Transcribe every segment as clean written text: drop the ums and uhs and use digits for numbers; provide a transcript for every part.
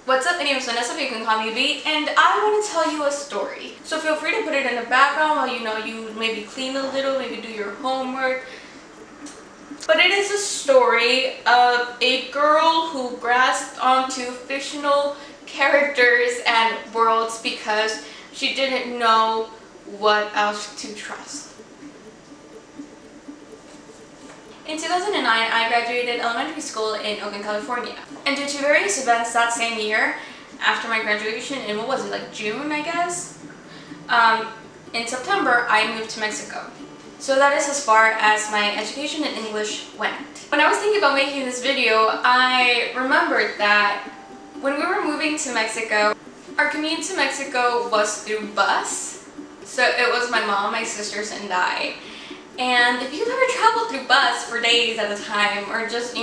What's up, my name is Vanessa, but you can call me V, and I want to tell you a story. So feel free to put it in the background while you maybe clean a little, maybe do your homework. But it is a story of a girl who grasped onto fictional characters and worlds because she didn't know what else to trust. In 2009, I graduated elementary school in Oakland, California. And due to various events that same year, after my graduation in, what was it, like June, I guess? In September, I moved to Mexico. So that is as far as my education in English went. When I was thinking about making this video, I remembered that when we were moving to Mexico, our commute to Mexico was through bus. So it was my mom, my sisters, and I. And if you've ever traveled through bus for days at a time, or just,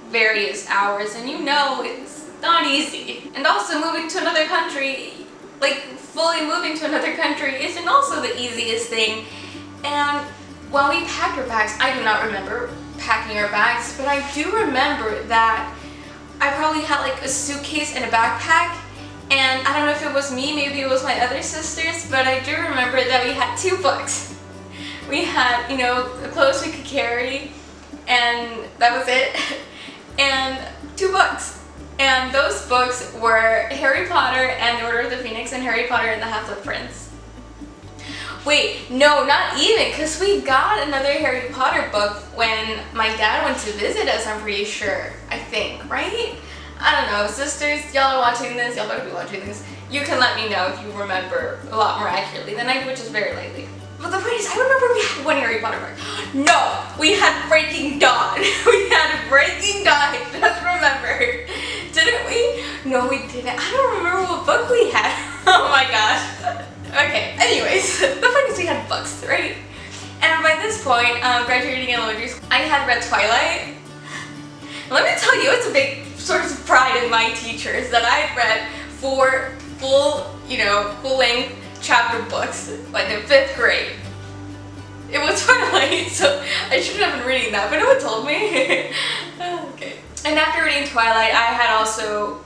various hours, and it's not easy. And also moving to another country, like fully moving to another country, isn't also the easiest thing. And while we packed our bags, I do not remember packing our bags, but I do remember that I probably had like a suitcase and a backpack. And I don't know if it was me, maybe it was my other sisters, but I do remember that we had 2 books. We had, the clothes we could carry, and that was it, and 2 books. And those books were Harry Potter and the Order of the Phoenix and Harry Potter and the Half-Blood Prince. Wait, no, not even, because we got another Harry Potter book when my dad went to visit us, I'm pretty sure, I think, right? I don't know, sisters, y'all are watching this, y'all better be watching this. You can let me know if you remember a lot more accurately than I do, which is very likely. But the point is, I remember we had 1 Harry Potter book. No, we had Breaking Dawn. We had Breaking Dawn, I just remembered. Didn't we? No, we didn't. I don't remember what book we had. Oh my gosh. Okay, anyways, the point is we had books, right? And by this point, graduating elementary school, I had read Twilight. Let me tell you, it's a big source of pride in my teachers that I had read 4 full-length chapter books, like in 5th grade. It was Twilight, so I shouldn't have been reading that, but no one told me. Okay. And after reading Twilight, I had also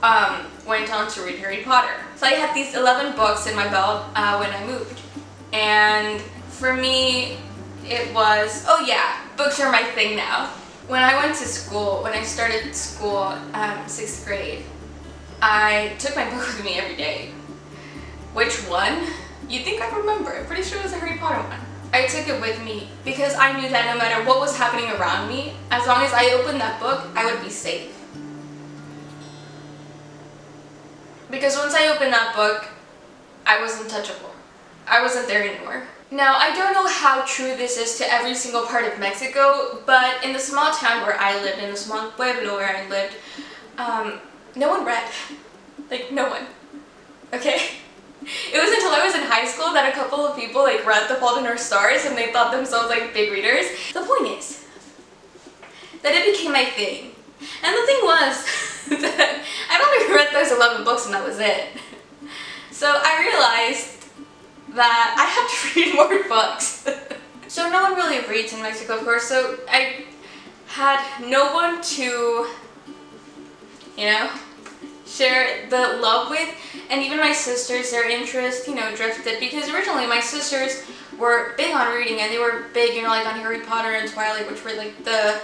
went on to read Harry Potter. So I had these 11 books in my belt when I moved. And for me, it was, oh yeah, books are my thing now. When I went to school, when I started school, 6th grade, I took my book with me every day. Which one? You'd think I'd remember. I'm pretty sure it was a Harry Potter one. I took it with me because I knew that no matter what was happening around me, as long as I opened that book, I would be safe. Because once I opened that book, I was untouchable. I wasn't there anymore. Now, I don't know how true this is to every single part of Mexico, but in the small town where I lived, in the small pueblo where I lived, no one read. Like, no one. Okay? It was until I was in high school that a couple of people read The Fault in Our Stars and they thought themselves big readers. The point is that it became my thing. And the thing was that I only read those 11 books and that was it. So I realized that I had to read more books. So no one really reads in Mexico, of course, so I had no one to, share the love with. And even my sisters, their interest, drifted, because originally my sisters were big on reading, and they were big, on Harry Potter and Twilight, which were the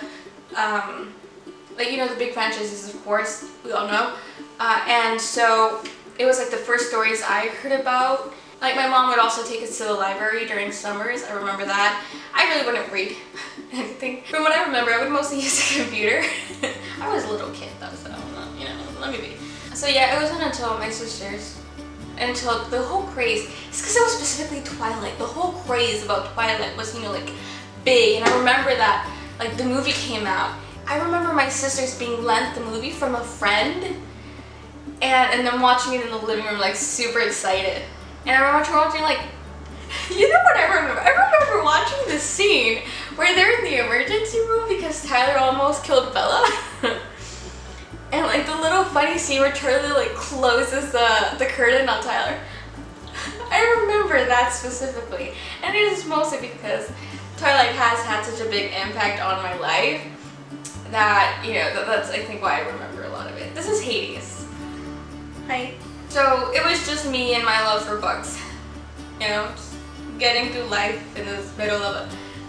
big franchises, of course, we all know. And so it was the first stories I heard about. My mom would also take us to the library during summers, I remember that. I really wouldn't read anything. From what I remember, I would mostly use a computer. I was a little kid though, so, let me be. So yeah, it wasn't until my sisters, until the whole craze, it's because it was specifically Twilight, the whole craze about Twilight was, big, and I remember that, the movie came out. I remember my sisters being lent the movie from a friend, and then watching it in the living room, super excited. And I remember watching, you know what I remember? I remember watching the scene where they're in the emergency room because Tyler almost killed Bella. And the little funny scene where Charlie closes the curtain on Tyler. I remember that specifically. And it is mostly because Twilight has had such a big impact on my life that, that's I think why I remember a lot of it. This is Hades. Hi. So it was just me and my love for books. You know, just getting through life in the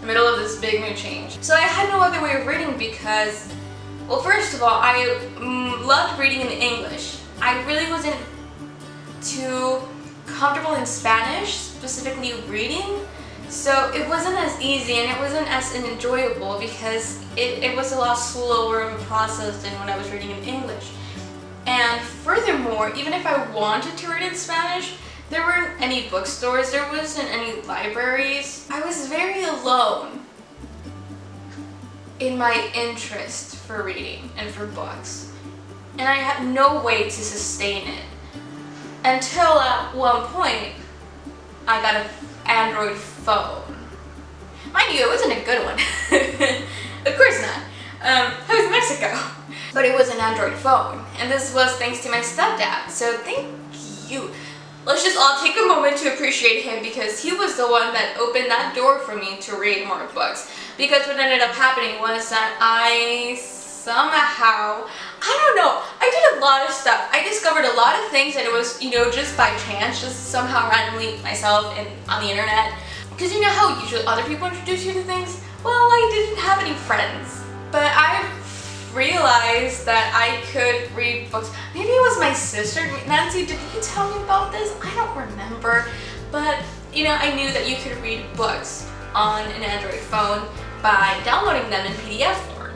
middle of this big new change. So I had no other way of reading because, well, first of all, I loved reading in English. I really wasn't too comfortable in Spanish, specifically reading. So it wasn't as easy and it wasn't as enjoyable because it was a lot slower and processed than when I was reading in English. And furthermore, even if I wanted to read in Spanish, there weren't any bookstores, there wasn't any libraries. I was very alone in my interest for reading and for books. And I had no way to sustain it. Until at one point, I got an Android phone. Mind you, it wasn't a good one. Of course not. I was in Mexico. But it was an Android phone. And this was thanks to my stepdad. So thank you. Let's just all take a moment to appreciate him because he was the one that opened that door for me to read more books. Because what ended up happening was that I somehow, I don't know, I did a lot of stuff. I discovered a lot of things and it was, you know, just by chance, just somehow randomly myself and on the internet. Because you know how usually other people introduce you to things? Well, I didn't have any friends. But I realized that I could read books. Maybe it was my sister. Nancy, did you tell me about this? I don't remember. But, you know, I knew that you could read books on an Android phone by downloading them in PDF form.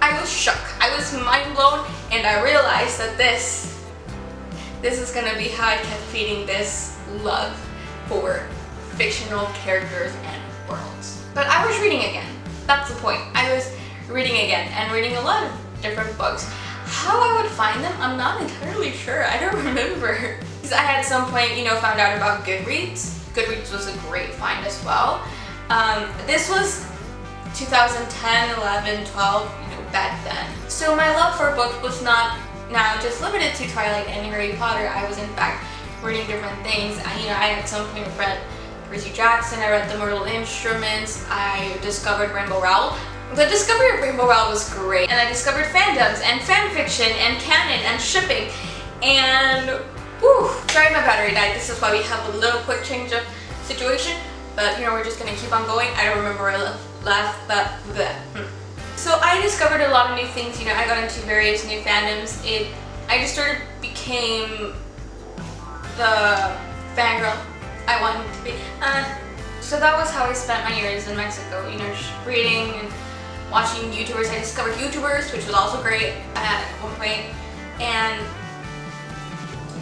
I was shook. I was mind blown and I realized that this is gonna be how I kept feeding this love for fictional characters and worlds. But I was reading again. That's the point. I was reading again and reading a lot of different books. How I would find them, I'm not entirely sure. I don't remember. Because I at some point, you know, found out about Goodreads. Goodreads was a great find as well. This was 2010, 11, 12, you know, back then. So my love for books was not now just limited to Twilight and Harry Potter. I was in fact reading different things. I at some point read Percy Jackson, I read The Mortal Instruments, I discovered Rainbow Rowell. The discovery of Rainbow Rowell was great, and I discovered fandoms and fan fiction and canon and shipping and whew, sorry my battery died. This is why we have a little quick change of situation, but you know, we're just gonna keep on going. I don't remember where I left, but So I discovered a lot of new things, you know, I got into various new fandoms. I just sort of became the fangirl I wanted to be. So that was how I spent my years in Mexico, you know, just reading and watching YouTubers. I discovered YouTubers, which was also great at one point. And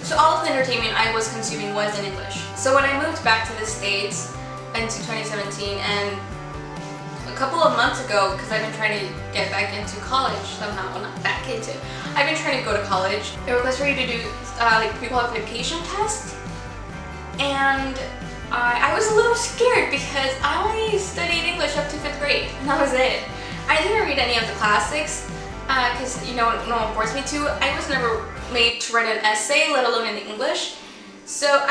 so all of the entertainment I was consuming was in English. So when I moved back to the States into 2017 and a couple of months ago, because I've been trying to get back into college somehow, well, not back into, I've been trying to go to college. They request for you to do like pre-qualification test. And I was a little scared because I only studied English up to 5th grade, and that was it. I didn't read any of the classics because, you know, no one forced me to. I was never made to write an essay, let alone in English. So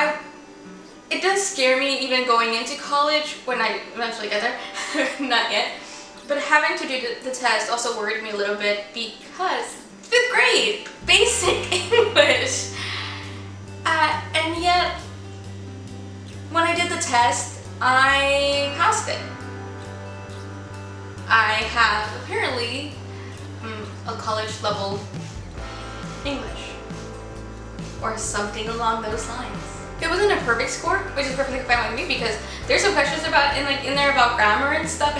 it does scare me even going into college when I eventually get there. Not yet. But having to do the test also worried me a little bit because 5th grade, basic English. And yet, when I did the test, I passed it. I have apparently a college level English or something along those lines. It wasn't a perfect score, which is perfectly fine with me because there's some questions about in there about grammar and stuff,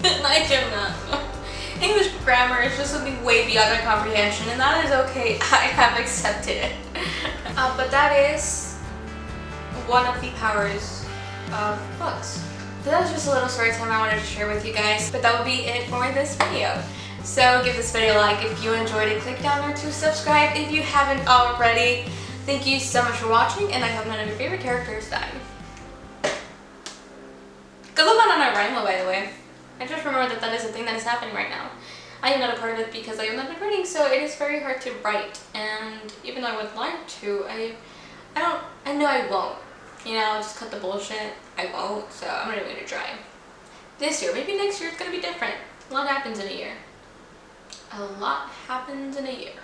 and I do not know. English grammar is just something way beyond my comprehension, and that is okay. I have accepted it. But that is one of the powers of books. So that was just a little story time I wanted to share with you guys, but that would be it for this video. So give this video a like if you enjoyed it, click down there to subscribe if you haven't already. Thank you so much for watching, and I hope none of your favorite characters die. Good luck on a rhyme, by the way. I just remembered that is a thing that is happening right now. I am not a part of it because I am not writing, so it is very hard to write. And even though I would like to, I know I won't. You know, I'll just cut the bullshit. I won't, so I'm not even gonna try. This year, maybe next year it's gonna be different. A lot happens in a year. A lot happens in a year.